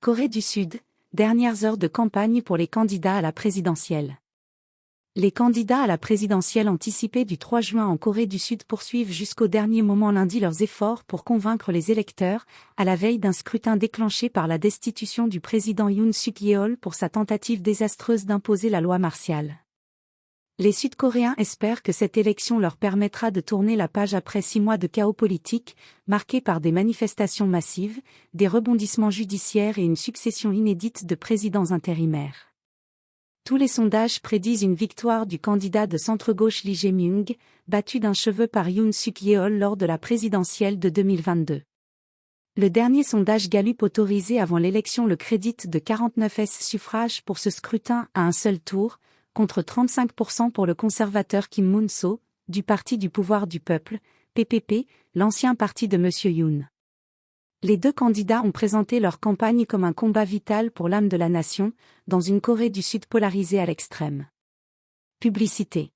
Corée du Sud, dernières heures de campagne pour les candidats à la présidentielle. Les candidats à la présidentielle anticipée du 3 juin en Corée du Sud poursuivent jusqu'au dernier moment lundi leurs efforts pour convaincre les électeurs, à la veille d'un scrutin déclenché par la destitution du président Yoon Suk-yeol pour sa tentative désastreuse d'imposer la loi martiale. Les Sud-Coréens espèrent que cette élection leur permettra de tourner la page après 6 mois de chaos politique, marqués par des manifestations massives, des rebondissements judiciaires et une succession inédite de présidents intérimaires. Tous les sondages prédisent une victoire du candidat de centre-gauche Lee Jae-myung, battu d'un cheveu par Yoon Suk-yeol lors de la présidentielle de 2022. Le dernier sondage Gallup autorisé avant l'élection le crédite de 49 suffrages pour ce scrutin à un seul tour, contre 35% pour le conservateur Kim Moon-so, du Parti du pouvoir du peuple, PPP, l'ancien parti de M. Yoon. Les deux candidats ont présenté leur campagne comme un combat vital pour l'âme de la nation, dans une Corée du Sud polarisée à l'extrême. Publicité.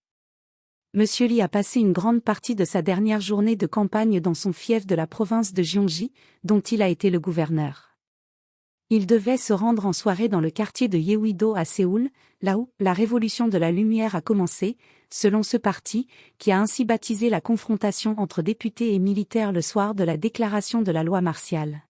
M. Lee a passé une grande partie de sa dernière journée de campagne dans son fief de la province de Gyeonggi, dont il a été le gouverneur. Il devait se rendre en soirée dans le quartier de Yeouido à Séoul, là où la révolution de la lumière a commencé, selon ce parti, qui a ainsi baptisé la confrontation entre députés et militaires le soir de la déclaration de la loi martiale.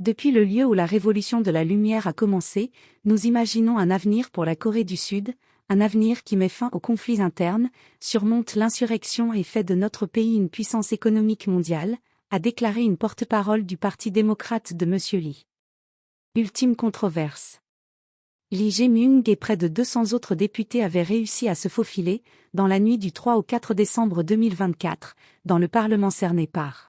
Depuis le lieu où la révolution de la lumière a commencé, nous imaginons un avenir pour la Corée du Sud, un avenir qui met fin aux conflits internes, surmonte l'insurrection et fait de notre pays une puissance économique mondiale, a déclaré une porte-parole du Parti démocrate de M. Lee. Ultime controverse. Lee Jae-myung et près de 200 autres députés avaient réussi à se faufiler, dans la nuit du 3 au 4 décembre 2024, dans le Parlement cerné par